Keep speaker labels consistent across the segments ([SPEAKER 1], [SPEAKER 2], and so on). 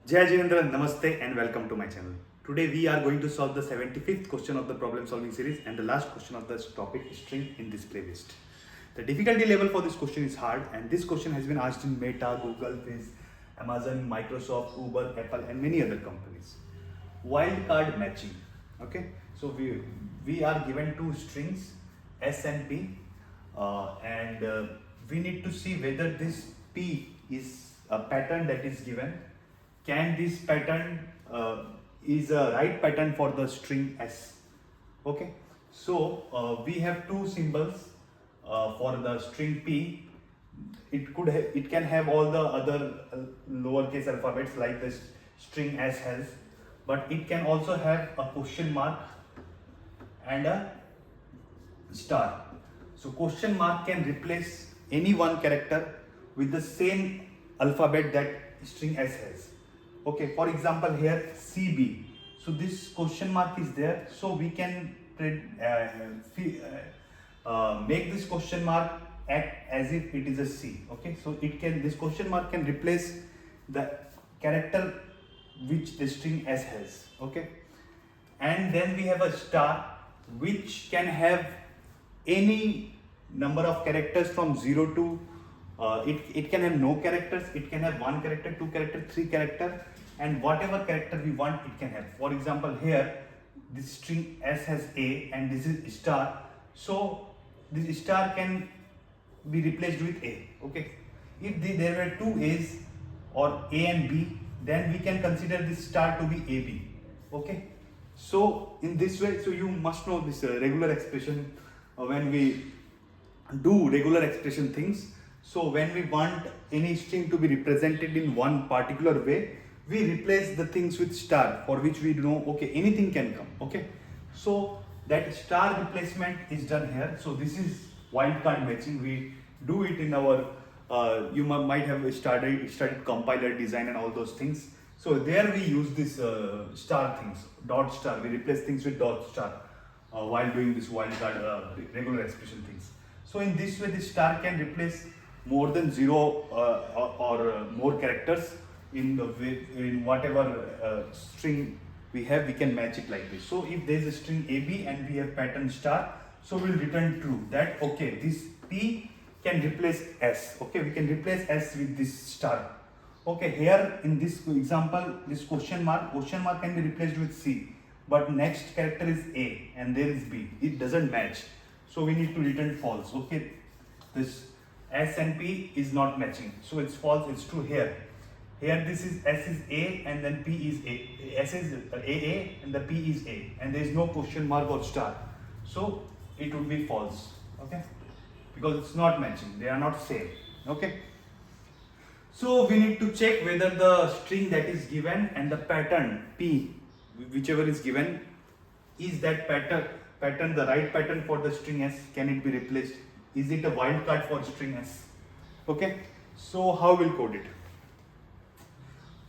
[SPEAKER 1] Jai Jayendra, Namaste and welcome to my channel. Today we are going to solve the 75th question of the problem solving series and the last question of this topic string in this playlist. The difficulty level for this question is hard and this question has been asked in Meta, Google, Fizz, Amazon, Microsoft, Uber, Apple and many other companies. Wildcard matching. Okay, so we are given two strings S and P and we need to see whether this P is a pattern that is given. Can this pattern is a right pattern for the string S? Okay, so we have two symbols for the string P. It can have all the other lowercase alphabets like this string S has, but it can also have a question mark and a star. So question mark can replace any one character with the same alphabet that string S has. Okay, for example here CB. So this question mark is there, so we can make this question mark act as if it is a C. Okay, so this question mark can replace the character which the string S has. Okay, and then we have a star which can have any number of characters from 0 to it can have no characters, it can have one character, two character, three character, and whatever character we want it can have. For example here this string S has A and this is star, so this star can be replaced with A. Okay, if there were two A's or A and B, then we can consider this star to be AB. Okay, so in this way, so you must know this regular expression when we do regular expression things. So when we want any string to be represented in one particular way, we replace the things with star, for which we know okay anything can come. Okay, so that star replacement is done here. So this is wildcard matching. We do it in our you might have studied compiler design and all those things. So there we use this star things, dot star. We replace things with dot star while doing this wildcard regular expression things. So in this way, this star can replace more than zero or more characters in whatever string we have. We can match it like this. So if there is a string AB and we have pattern star, so we'll return true that okay this P can replace S. Okay, we can replace S with this star. Okay, here in this example, this question mark can be replaced with C, but next character is A and there is B. It doesn't match, so we need to return false. Okay, this S and P is not matching, so it's false. It's true here. Here this is S is A and then P is A. S is AA and the P is A, and there is no question mark or star, so it would be false. Okay, because it's not matching. They are not same. Okay. So we need to check whether the string that is given and the pattern P, whichever is given, is that pattern the right pattern for the string S? Can it be replaced? Is it a wildcard for string S? Okay. So how we'll code it?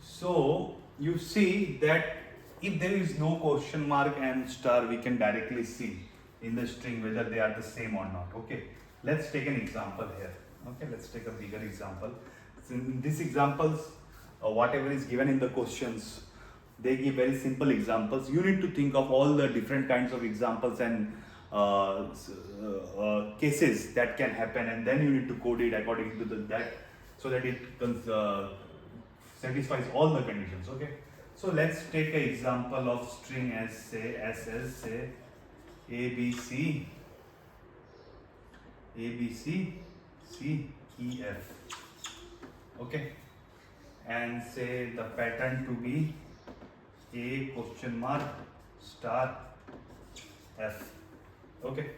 [SPEAKER 1] So you see that if there is no question mark and star, we can directly see in the string whether they are the same or not. Okay. Let's take an example here. Okay. Let's take a bigger example. In these examples, whatever is given in the questions, they give very simple examples. You need to think of all the different kinds of examples and cases that can happen, and then you need to code it according to that so that it satisfies all the conditions. Okay, so let's take an example of string as say ABC C E F. Okay, and say the pattern to be A question mark star F. Okay,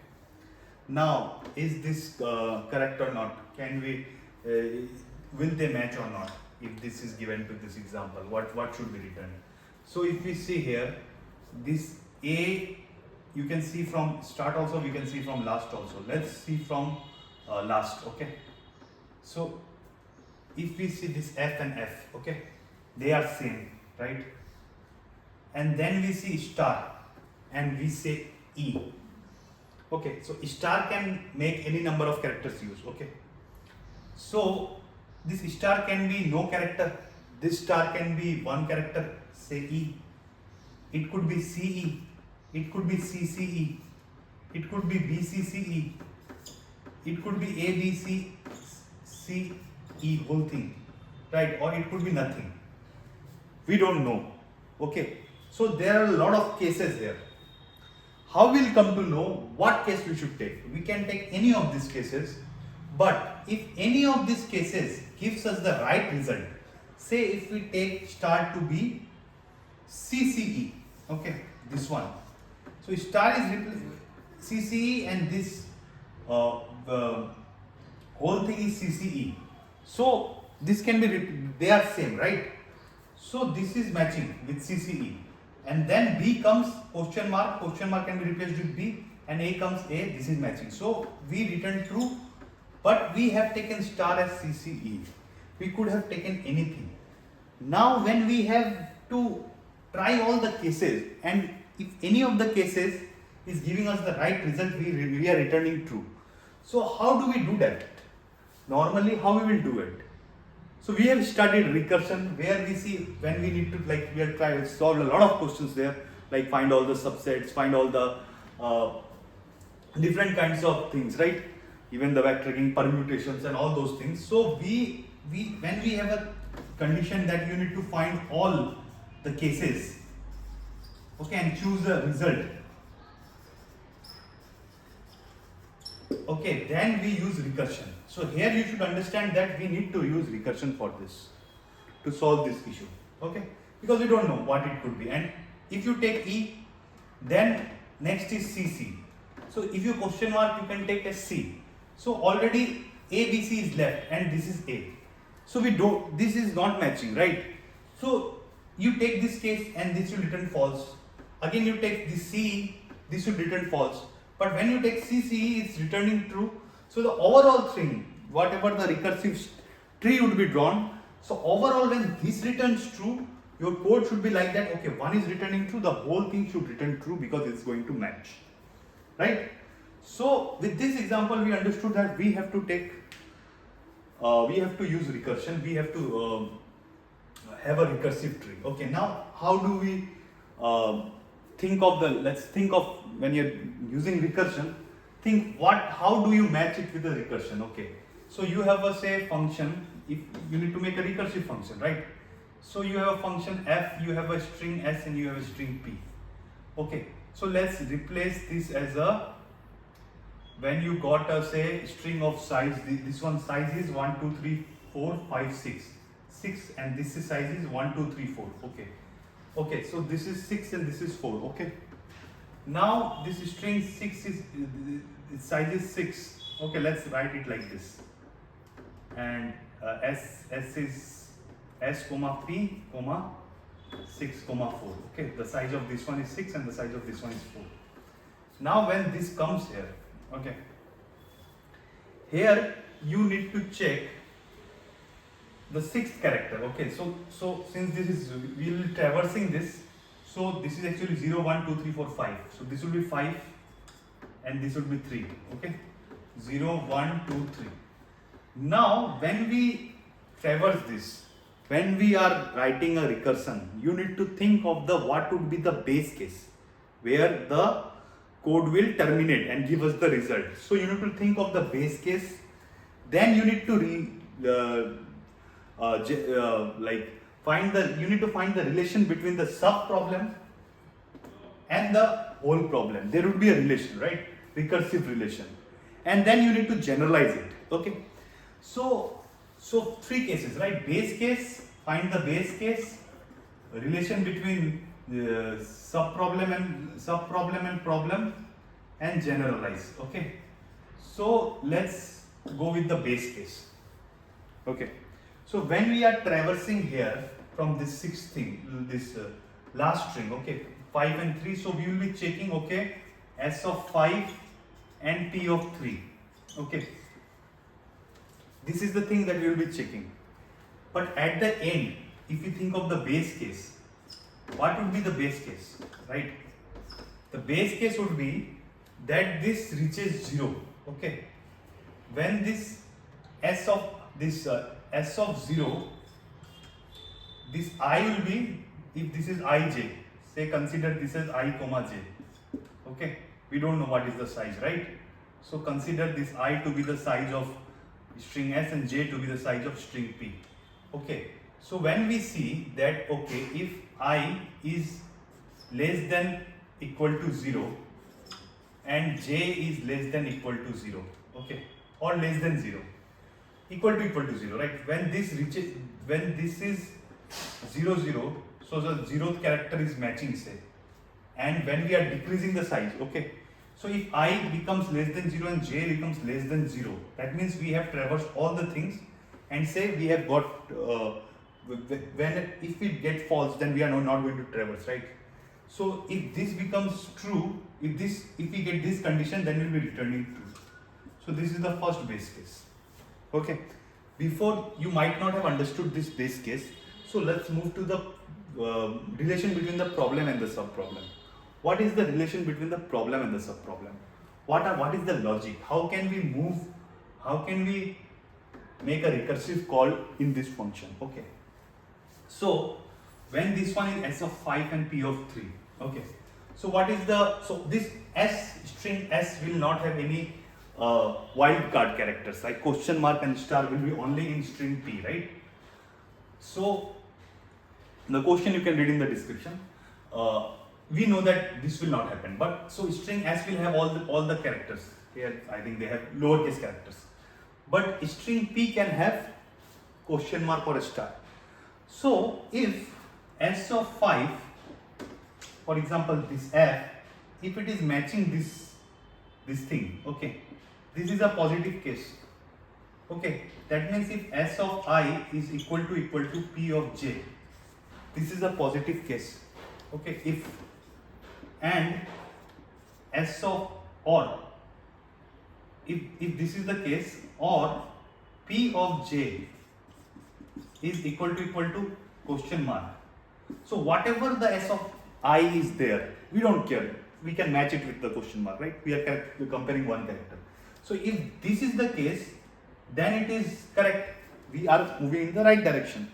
[SPEAKER 1] now is this correct or not? Can we will they match or not? If this is given to this example, what should be written? So if we see here, this A you can see from start also, we can see from last also. Let's see from last. Okay, so if we see this F and F, okay, they are same, right? And then we see star and we say E. Okay, so star can make any number of characters use. Okay, so this star can be no character, this star can be one character, say E. It could be CE. It could be CCE. It could be BCCE. It could be ABCCE whole thing, right? Or it could be nothing. We don't know. Okay. So there are a lot of cases there. How we'll come to know what case we should take? We can take any of these cases, but if any of these cases gives us the right result, say if we take star to be CCE, okay, this one. So star is CCE and this the whole thing is CCE. So this can be they are same, right? So this is matching with CCE. And then B comes question mark can be replaced with B, and A comes A, this is matching. So we return true, but we have taken star as CCE. We could have taken anything. Now when we have to try all the cases, and if any of the cases is giving us the right result, we are returning true. So how do we do that? Normally how we will do it? So we have studied recursion, where we see when we need to, like, we are trying to solve a lot of questions there, like find all the subsets, find all the different kinds of things, right? Even the vectoring, permutations and all those things. So we when we have a condition that you need to find all the cases, okay, and choose a result, okay, then we use recursion. So here you should understand that we need to use recursion for this, to solve this issue, okay, because we don't know what it could be. And if you take E, then next is CC. So if you question mark, you can take as C. So already ABC is left and this is A. So this is not matching, right? So you take this case and this will return false. Again you take this CE, this will return false. But when you take CCE, it's returning true. So the overall thing, whatever the recursive tree would be drawn, so overall when this returns true, your code should be like that. Okay, one is returning true, the whole thing should return true because it's going to match, right? So with this example, we understood that we have to take, we have to use recursion. We have to have a recursive tree. Okay, now how do we think of the? Let's think of when you're using recursion. Think how do you match it with the recursion? Okay, so you have a say function. If you need to make a recursive function, right? So you have a function f, you have a string s, and you have a string p. Okay, so let's replace this as a, when you got a say string of size, this one size is 1 2 3 4 5 6, and this is size is 1 2 3 4. Okay, so this is 6 and this is 4. Okay, now this string 6 is its size is 6. Okay, let's write it like this, and s is s comma p comma 6 comma 4. Okay, the size of this one is 6 and the size of this one is 4. Now when this comes here, okay, here you need to check the 6th character. Okay, so since this is, we will be traversing this, so this is actually 0 1 2 3 4 5. So this will be 5 and this will be 3. Okay, 0 1 2 3. Now when we traverse this, when we are writing a recursion, you need to think of the what would be the base case where the code will terminate and give us the result. So you need to think of the base case. Then you need to you need to find the relation between the sub problem and the whole problem. There would be a relation, right? Recursive relation. And then you need to generalize it. Okay. So 3 cases, right? Base case, find the base case, relation between sub problem and problem, and generalize. Okay. So let's go with the base case. Okay. So when we are traversing here from this 6th thing, this last string, okay, 5 and 3, so we will be checking, okay, s of 5 and p of 3. Okay. This is the thing that we will be checking. But at the end, if you think of the base case, what would be the base case, right? The base case would be that this reaches 0. Okay. When this s of 0 this I will be, if this is ij, say consider this as I comma j. Okay, we don't know what is the size, right? So consider this I to be the size of string s and j to be the size of string p. Okay, so when we see that, okay, if I is less than equal to 0 and j is less than equal to 0, okay, or less than 0, equal to 0, right? When this reaches, when this is 0 0, so the 0th character is matching, say, and when we are decreasing the size, okay, so if I becomes less than 0 and j becomes less than 0, that means we have traversed all the things, and say we have got if we get false, then we are not going to traverse, right? So if this becomes true, if we get this condition, then we will be returning true. So this is the first base case. Okay, before, you might not have understood this base case, so let's move to the relation between the problem and the subproblem. What is the relation between the problem and the subproblem? What is the logic? How can we move? How can we make a recursive call in this function? Okay, so when this one is s of 5 and p of 3, okay, so what is the, so this s, string s will not have any wildcard characters, like question mark and star will be only in string p, right? So the question you can read in the description. We know that this will not happen, but so string s will have all the characters. Here I think they have lowercase characters, but string p can have question mark or a star. So if s of 5, for example this f, if it is matching this thing, okay, this is a positive case. Okay, that means if s of I is equal to p of j, this is a positive case. Okay, if, and s of, or if this is the case, or p of j is equal to question mark. So whatever the s of I is there, we don't care, we can match it with the question mark, right? We are comparing one character. So if this is the case, then it is correct, we are moving in the right direction.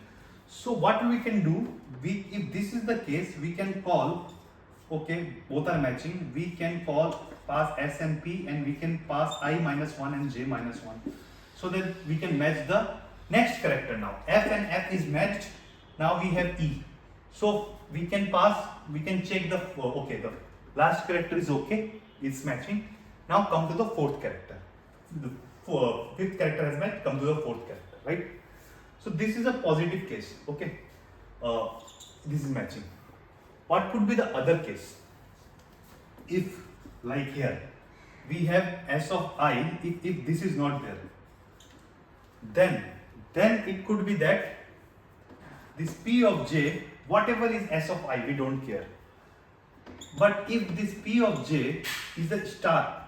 [SPEAKER 1] So what we can do, if this is the case, we can call, okay, both are matching, we can call pass s and p, and we can pass I minus 1 and j minus 1, so that we can match the next character. Now f and f is matched, now we have e, so we can pass, we can check the, okay, the last character is okay, it's matching. Now come to the fourth character, the fifth character has matched, come to the fourth character, right? So this is a positive case, okay, this is matching. What could be the other case? If, like here, we have s of I, if this is not there, then it could be that this p of j, whatever is s of I, we don't care. But if this p of j is a star,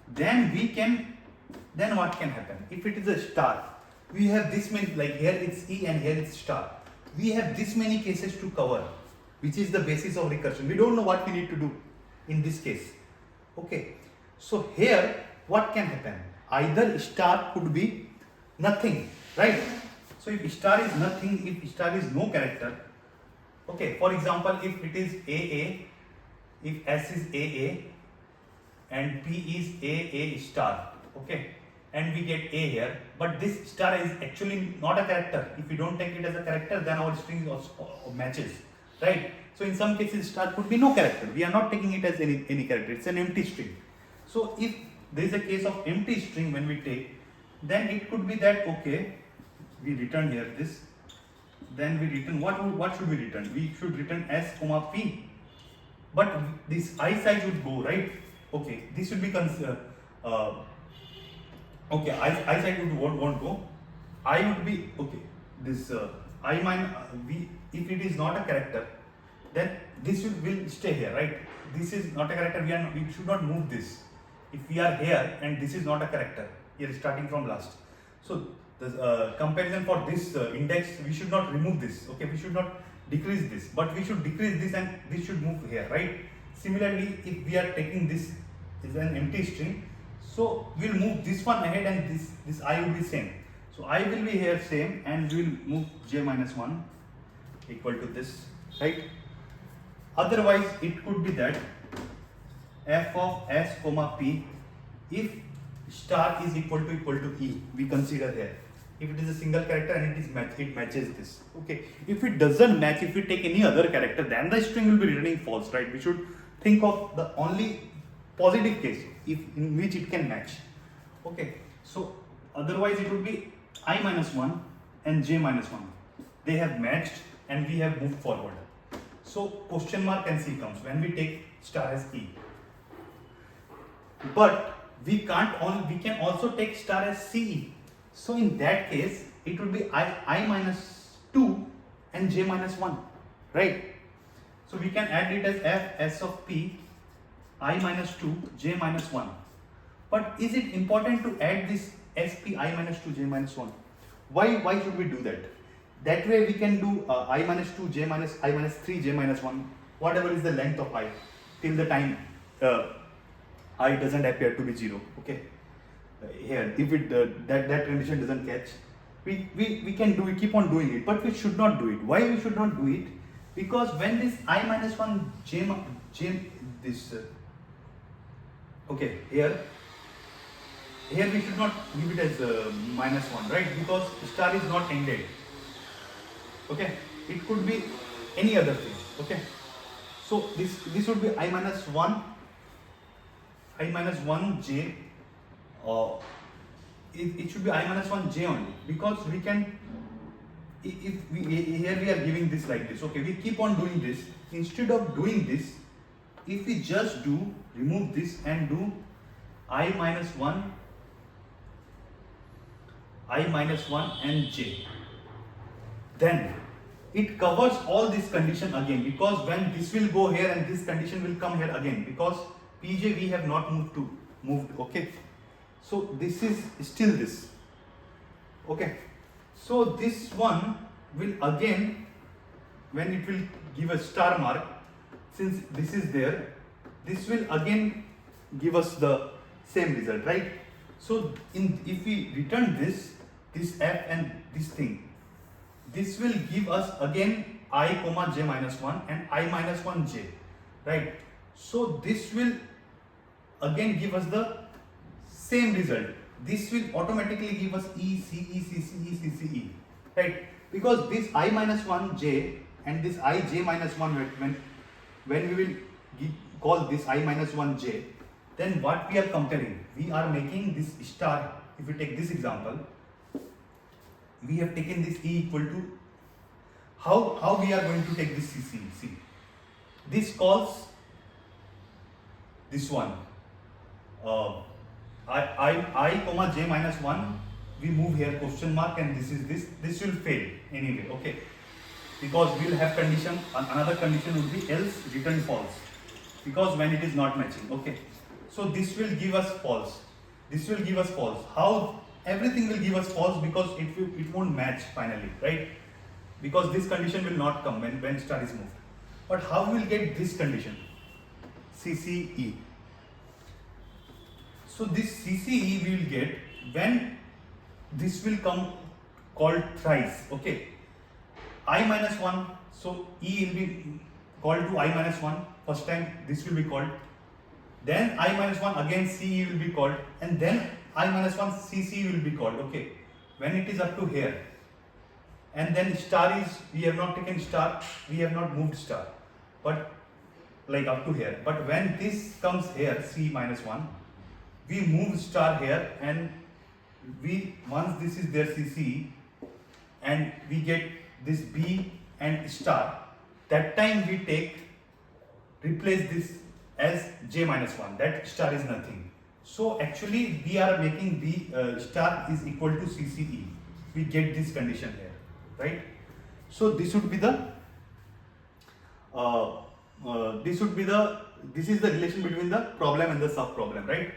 [SPEAKER 1] then we can, then what can happen? If it is a star, we have this many, like here it's e and here it's star. We have this many cases to cover, which is the basis of recursion. We don't know what we need to do in this case. Okay, so here what can happen? Either star could be nothing, right? So if star is nothing, if star is no character, okay, for example, if it is AA, if S is AA and P is AA star, okay, and we get A here, but this star is actually not a character. If we don't take it as a character, then our string also matches, right? So in some cases star could be no character, we are not taking it as any character, it's an empty string. So if there is a case of empty string when we take, then it could be that, okay, we return here this, then we return, what should we return? We should return s comma p, but this I size would go, right? Okay, this should be considered, okay, I size won't go, I would be, okay, this I minus, if it is not a character, then this will stay here, right? This is not a character, we should not move this. If we are here and this is not a character, here starting from last, so the comparison for this index, we should not remove this, okay, we should not decrease this, but we should decrease this and this should move here, right? Similarly, if we are taking this is an empty string, so we'll move this one ahead and this I will be same. So I will be here same, and we will move j minus 1 equal to this, right? Otherwise it could be that f of s comma p, if star is equal to e, we consider here. If it is a single character and it matches this. Okay. If it doesn't match, if we take any other character, then the string will be returning false, right? We should think of the only positive case in which it can match. Okay. So otherwise it would be I minus 1 and j minus 1. They have matched and we have moved forward. So question mark and c comes when we take star as e. But we can also take star as ce. So in that case, it would be I minus 2 and j minus 1, right? So we can add it as f s of p, I minus 2, j minus 1. But is it important to add this sp I minus 2, j minus 1? Why should we do that? That way we can do I minus 2, j minus, I minus 3, j minus 1, whatever is the length of I, till the time I doesn't appear to be 0, okay? Here, if it that condition doesn't catch, we can do it, keep on doing it, but we should not do it. Why we should not do it? Because when this I minus 1 this okay, here we should not give it as minus 1, right? Because star is not ended. Okay, it could be any other thing. Okay, so this would be I minus 1 j. It should be I minus 1 j only, because we can, if we here we are giving this like this. Okay, we keep on doing this. Instead of doing this, if we just remove this and do I minus 1 and j, then it covers all this condition again, because when this will go here and this condition will come here again, because pj we have not moved. Okay, so this is still this. Okay, so this one will again, when it will give a star mark, since this is there, this will again give us the same result, right? So if we return this f and this thing, this will give us again I comma j minus 1 and I minus 1 j, right? So this will again give us the same result. This will automatically give us E, C, E, C, C, E, C, C, E, right? Because this I minus 1 j and this I j minus 1, when we will call this I minus 1 j, then what we are comparing? We are making this star. If we take this example, we have taken this E equal to, how we are going to take this CC? See, this calls this one I comma j minus 1, we move here question mark, and this will fail anyway. Okay, because we will have condition, another condition would be else return false, because when it is not matching. Okay, so this will give us false, this will give us false. How? Everything will give us false, because it won't match finally, right? Because this condition will not come when star is moved. But how we will get this condition? CCE. So this CCE we will get when this will come called thrice. Okay, I minus 1, so E will be called to I minus 1, first time this will be called, then I minus 1 again CE will be called, and then I minus 1 CC will be called. Okay, when it is up to here, and then star is, we have not taken star, we have not moved star, but like up to here. But when this comes here, C minus 1, we move star here, and once this is there CC, and we get this B and star, that time we replace this as J minus 1, that star is nothing. So actually we are making B star is equal to CCE. We get this condition here, right? So this would be the this is the relation between the problem and the sub problem, right?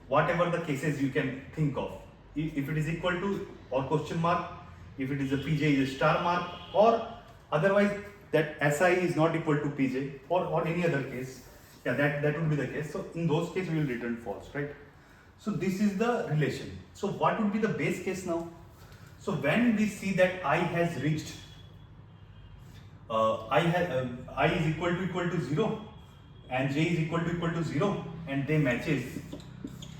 [SPEAKER 1] Whatever the cases you can think of, if it is equal to or question mark, if it is a PJ is a star mark, or otherwise that SI is not equal to PJ, or any other case, yeah, that would be the case. So in those cases we will return false, right? So this is the relation. So what would be the base case now? So when we see that I has reached I is equal to 0 and j is equal to 0 and they matches,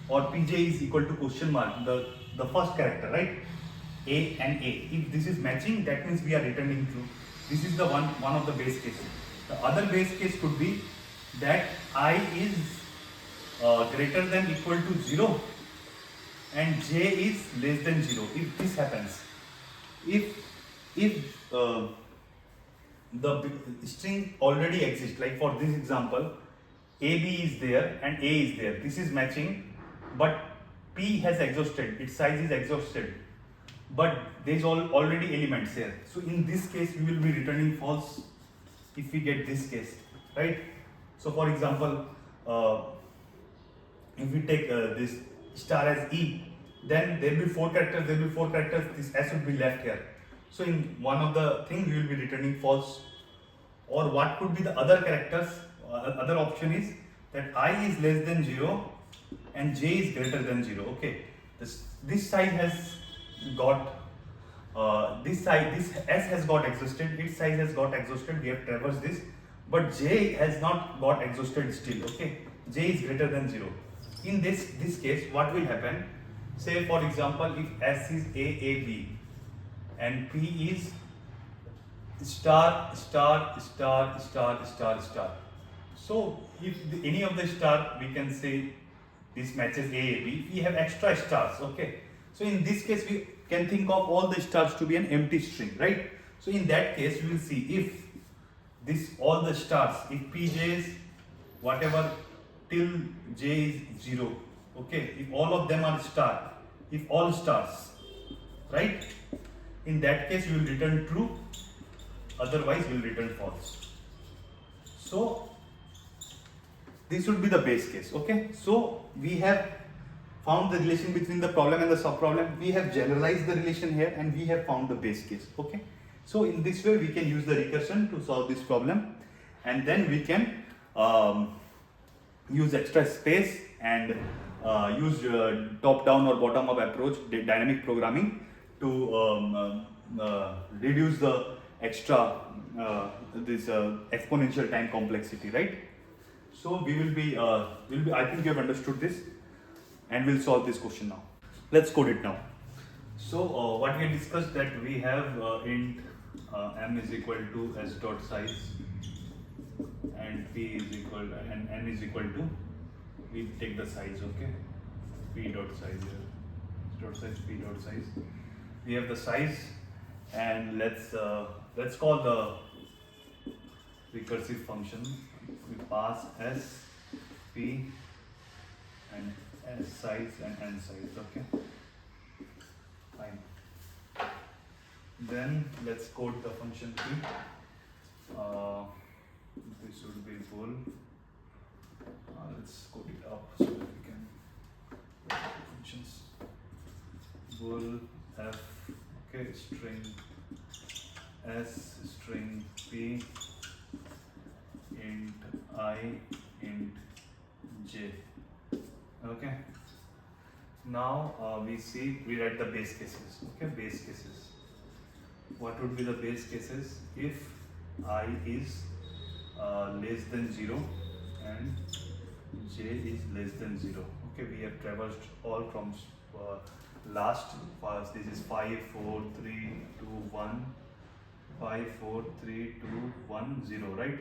[SPEAKER 1] or pj is equal to question mark, the first character, right, a and a. If this is matching, that means we are returning true. This is the one of the base cases. The other base case could be that I is greater than equal to 0 and j is less than 0. If this happens, if the string already exists, like for this example, AB is there and A is there, this is matching, but P has exhausted, its size is exhausted, but there is already elements here. So in this case we will be returning false if we get this case, right? So for example, if we take this star as E, then there will be 4 characters, this S would be left here. So in one of the things we will be returning false. Or what could be the other characters? Other option is that I is less than 0 and j is greater than 0. Okay, this side has got this S has got exhausted, its size has got exhausted, we have traversed this, but j has not got exhausted still. Okay, j is greater than 0. In this case, what will happen? Say for example, if S is AAB and P is star. So if any of the star, we can say this matches AAB, we have extra stars. Okay, so in this case we can think of all the stars to be an empty string, right? So in that case we will see if this all the stars, if PJs whatever till j is 0, okay, if all of them are star, if all stars, right, in that case we will return true, otherwise we will return false. So this would be the base case. Okay, so we have found the relation between the problem and the sub-problem, we have generalized the relation here, and we have found the base case. Okay, so in this way we can use the recursion to solve this problem, and then we can use extra space and use top-down or bottom-up approach, dynamic programming, to reduce the extra this exponential time complexity, right? So we will be I think you have understood this, and we'll solve this question now. Let's code it now. So what we discussed, that we have int m is equal to s dot size and p is equal and n is equal to, we take the size, okay, p dot size here, s dot size, p dot size. We have the size, and let's call the recursive function. We pass s, p, and s size and n size. Okay, fine. Then let's code the function p. This would be bool. Let's code it up so that we can write the functions. Bool f, okay, string s, string p, int I, int j. Okay, now we write the base cases. Okay, base cases. What would be the base cases? If I is less than 0 and j is less than 0. Okay, we have traversed all from last. This is 5, 4, 3, 2, 1. 5, 4, 3, 2, 1, 0, right?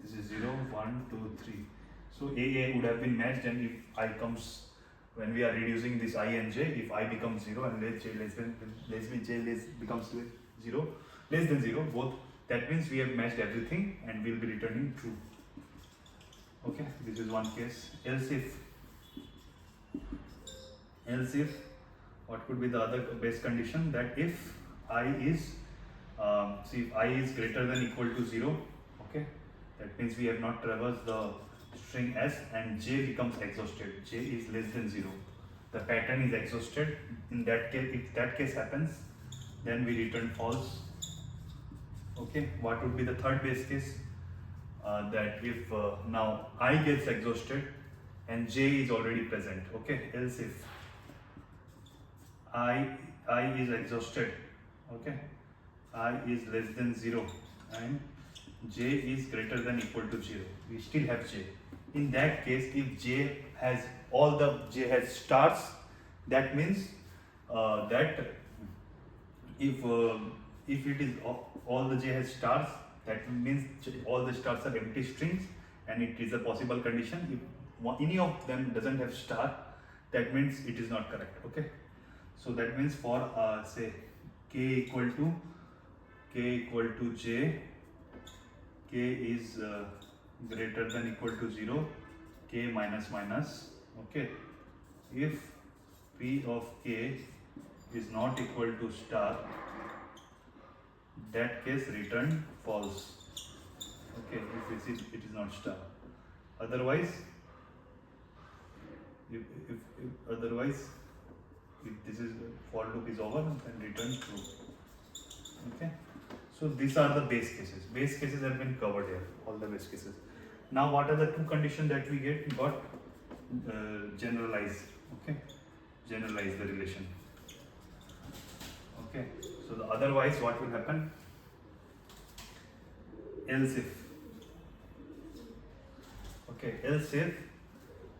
[SPEAKER 1] This is 0, 1, 2, 3. So A would have been matched, and if I comes, when we are reducing this I and j, if I becomes 0 and let j becomes 0, less than 0, both, that means we have matched everything and we'll be returning true. Okay, this is one case. Else if, what could be the other base condition? That if I is, if I is greater than equal to 0, okay, that means we have not traversed the string s, and j becomes exhausted, j is less than 0, the pattern is exhausted. In that case, if that case happens, then we return false. Okay, what would be the third base case? That if now I gets exhausted and j is already present. Okay, else if I I is exhausted, okay, I is less than 0 and j is greater than equal to 0, we still have j. In that case, if j has stars, that means that if it is all the j has stars, that means all the stars are empty strings, and it is a possible condition. If any of them doesn't have star, that means it is not correct, okay. So that means for say k equal to j, k is greater than equal to 0, k minus minus, okay. If p of k is not equal to star, that case return false, okay, if it is not star. Otherwise, if this is for loop is over, then return true, okay. So these are the base cases. Base cases have been covered here, all the base cases. Now what are the two conditions that we get? We got generalize, okay, generalize the relation, okay. So the otherwise what will happen? Else if, okay, else if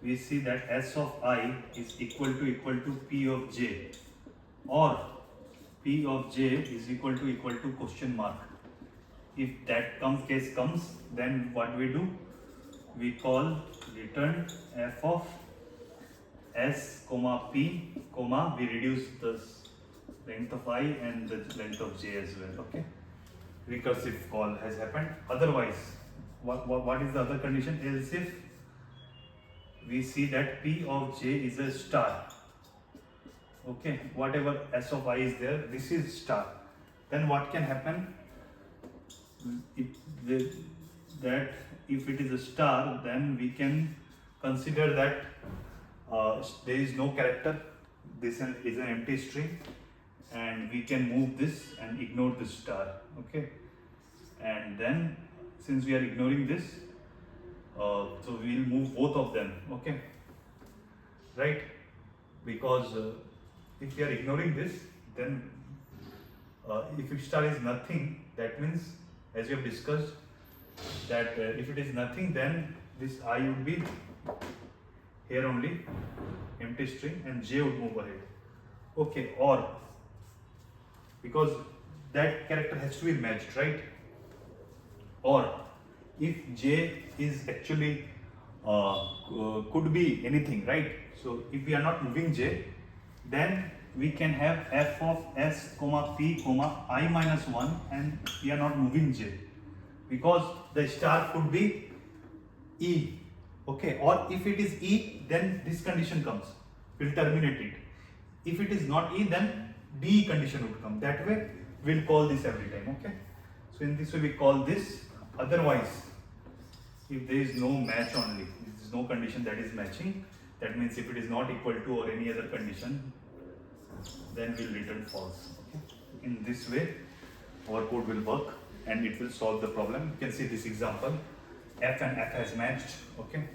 [SPEAKER 1] we see that s of I is equal to p of j, or p of j is equal to question mark. If that case comes, then what we do? We call return f of s comma p comma, we reduce the length of I and the length of j as well, okay. Recursive call has happened. Otherwise, what is the other condition? Else if we see that p of j is a star, okay, whatever s of I is there, this is star, then what can happen? That if it is a star, then we can consider that there is no character, this is an empty string, and we can move this and ignore this star, okay. And then since we are ignoring this, so we will move both of them, okay, right, because if we are ignoring this, then if star is nothing, that means, as we have discussed, that if it is nothing, then this I would be here only, empty string, and j would move ahead, okay. Or because that character has to be matched, right? Or if j is actually could be anything, right? So if we are not moving j, then we can have f of s comma p comma I minus 1, and we are not moving j, because the star could be e, okay. Or if it is e, then this condition comes, will terminate it. If it is not e, then d condition would come. That way we'll call this every time, okay. So in this way we call this. Otherwise, if there is no match only, there is no condition that is matching, that means if it is not equal to or any other condition, then we'll return false, okay. In this way our code will work and it will solve the problem. You can see this example, f and f has matched, okay.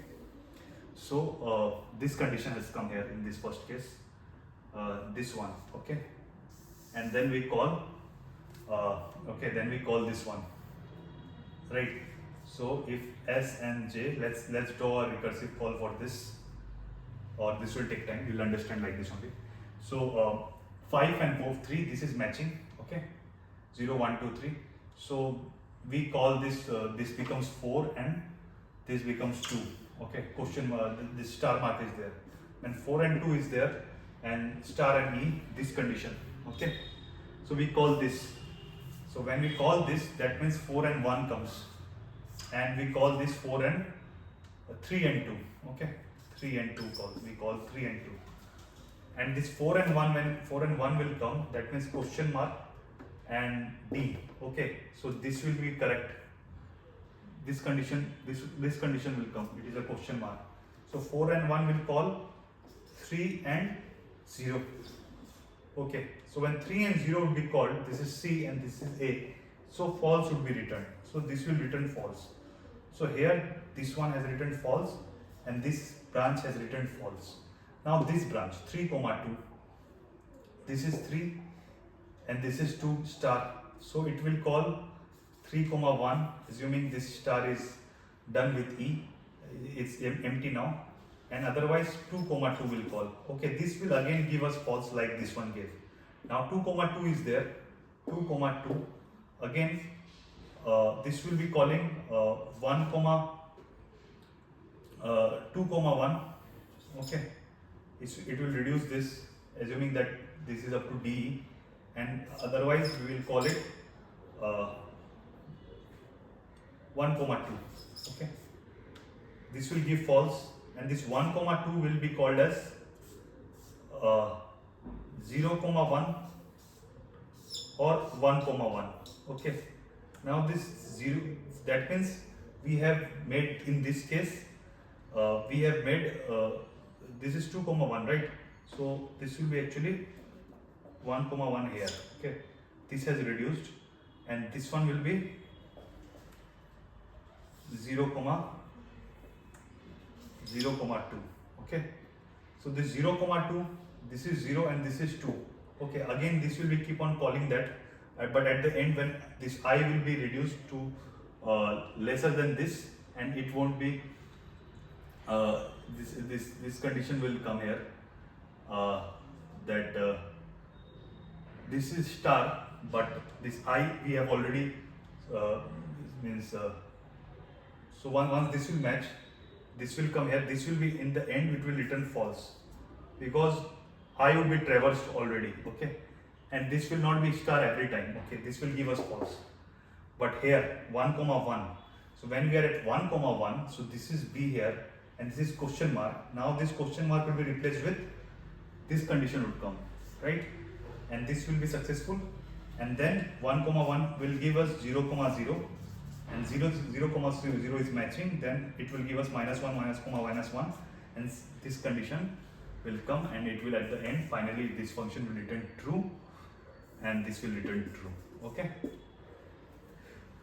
[SPEAKER 1] So this condition has come here in this first case, this one, okay. And then we call then we call this one, right. So if s and j, let's draw a recursive call for this, or this will take time, you'll understand like this only. So 5 and 3, this is matching, okay, 0 1 2 3. So we call this, this becomes 4 and this becomes 2, okay. Question mark, this star mark is there, and 4 and 2 is there, and star and e, this condition, okay. So we call this. So when we call this, that means 4 and 1 comes, and we call this 4 and 3 and 2, okay. 3 and 2 call, we call 3 and 2, and this 4 and 1, when 4 and 1 will come, that means question mark and d, okay. So this will be correct, this condition, this condition will come, it is a question mark. So 4 and 1 will call 3 and 0, okay. So when 3 and 0 would be called, this is C and this is A, so false would be returned, so this will return false. So here this one has returned false and this branch has returned false. Now this branch 3 comma 2, this is 3 and this is 2 star. So it will call 3 comma 1, assuming this star is done with E, it's empty now, and otherwise 2 comma 2 will call. Okay, this will again give us false like this one gave. Now 2 comma 2 is there, 2 comma 2 again, this will be calling 1 comma 2 comma 1. Okay, it will reduce this, assuming that this is up to DE, and otherwise we will call it 1 comma 2. Okay, this will give false, and this 1 comma 2 will be called as 0 comma 1 or 1 comma 1. Okay, now this 0, that means we have made, in this case we have made this is 2 comma 1, right? So this will be actually 1 comma 1 here. Okay, this has reduced, and this one will be 0 comma 2. Okay, so this 0 comma 2, this is 0 and this is 2. Okay, again this will be keep on calling that, but at the end when this I will be reduced to lesser than this, and it won't be this condition will come here, that this is star, but this I we have already means so once this will match, this will come here, this will be in the end, it will return false because I will be traversed already. Okay, and this will not be star every time. Okay, this will give us false, but here 1 comma 1, so when we are at 1 comma 1, so this is B here and this is question mark. Now this question mark will be replaced with this condition would come, right, and this will be successful, and then 1 comma 1 will give us 0 comma 0, and 0 comma 0 is matching, then it will give us minus 1 minus comma minus 1, and this condition will come, and it will at the end finally this function will return true and this will return true. Okay, I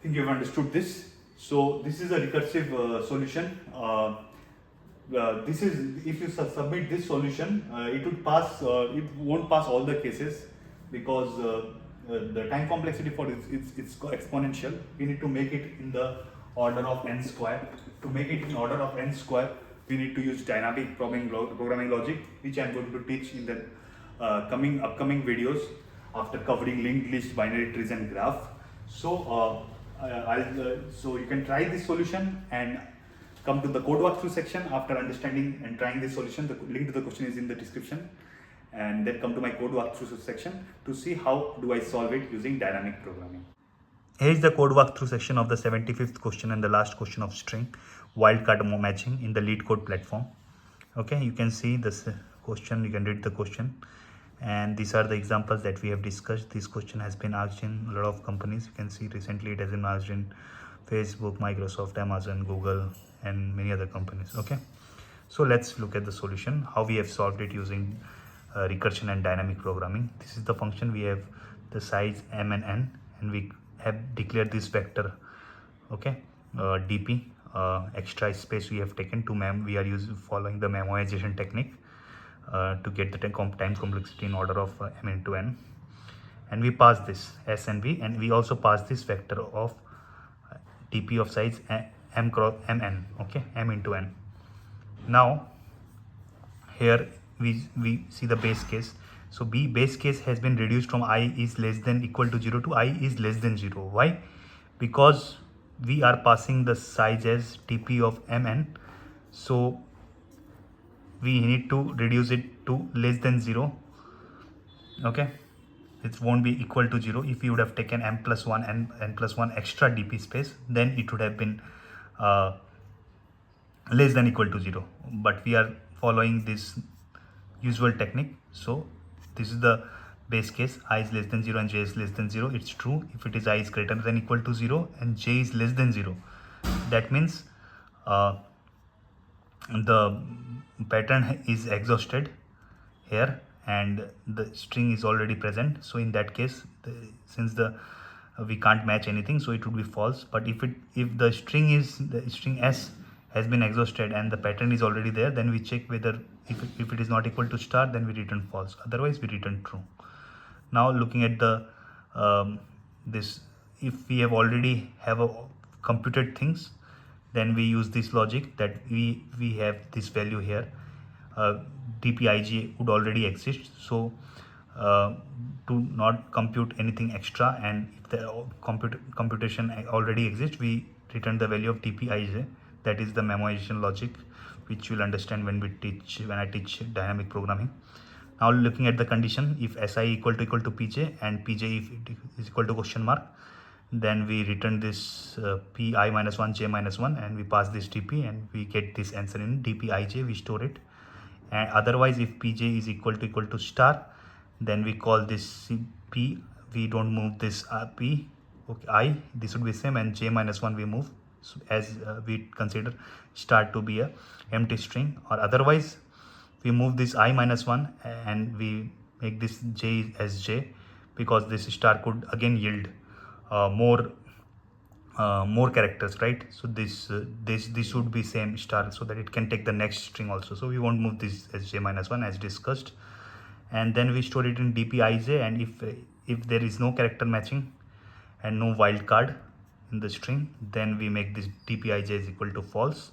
[SPEAKER 1] think you have understood this. So this is a recursive solution. This is, if you submit this solution, it would pass, it won't pass all the cases because the time complexity for it's exponential. We need to make it in the order of n square. To make it in order of n square, we need to use dynamic programming logic, which I am going to teach in the upcoming videos after covering linked list, binary trees and graph. So so you can try this solution and come to the code walkthrough section after understanding and trying this solution. The link to the question is in the description, and then come to my code walkthrough section to see how do I solve it using dynamic programming. Here is the code walkthrough section of the 75th question and the last question of string wildcard matching in the LeetCode platform. Okay, you can see this question, you can read the question, and these are the examples that we have discussed. This question has been asked in a lot of companies. You can see recently it has been asked in Facebook, Microsoft, Amazon, Google and many other companies. Okay, so let's look at the solution, how we have solved it using recursion and dynamic programming. This is the function. We have the size m and n, and we have declared this vector. Okay, dp, extra space we have taken to mem. We are following the memoization technique to get the time complexity in order of m into n, and we pass this s and v, and we also pass this vector of dp of size m cross mn. Okay, m into n. Now here we see the base case. So B base case has been reduced from I is less than equal to 0 to I is less than 0. Why? Because we are passing the size as dp of mn, so we need to reduce it to less than 0. Okay, it won't be equal to 0. If you would have taken m plus 1 and n plus 1 extra dp space, then it would have been less than equal to 0, but we are following this usual technique. So this is the base case. I is less than 0 and j is less than 0. It's true if it is I is greater than equal to 0 and j is less than 0. That means the pattern is exhausted here and the string is already present. So in that case, since we can't match anything, so it would be false. But if the string s has been exhausted and the pattern is already there, then we check whether if it is not equal to star, then we return false, otherwise we return true. Now looking at the this, if we have already have a computed things, then we use this logic that we have this value here. dpij would already exist, so to not compute anything extra, and if the computation already exists, we return the value of dpij. That is the memoization logic, which you'll understand when I teach dynamic programming. Now looking at the condition, if si equal to pj and pj if it is equal to question mark, then we return this pi minus 1 j minus 1, and we pass this dp, and we get this answer in dpij. We store it. And otherwise, if pj is equal to star, then we call this p, we don't move this p, okay, I, this would be same, and j minus 1 we move, so as we consider star to be a empty string. Or otherwise, we move this I minus 1 and we make this j as j, because this star could again yield more characters, right? So this would be same star, so that it can take the next string also. So we won't move this as j minus 1 as discussed. And then we store it in dpij, and if there is no character matching and no wildcard in the string, then we make this dpij is equal to false.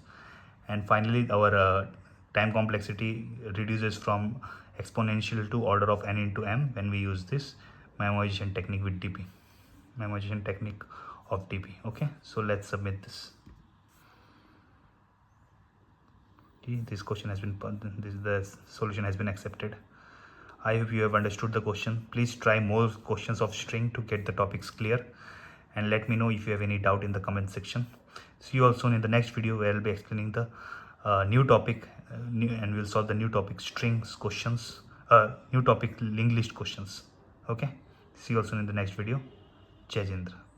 [SPEAKER 1] And finally, our time complexity reduces from exponential to order of n into m when we use this memoization technique with dp, memoization technique of dp. Okay, so let's submit this. Okay, this question has been, the solution has been accepted. I hope you have understood the question. Please try more questions of string to get the topics clear, and let me know if you have any doubt in the comment section. See you all soon in the next video, where I'll be explaining the new topic, and we'll solve the new topic strings questions, new topic linked list questions. Okay, see you all soon in the next video. Jai Jindra.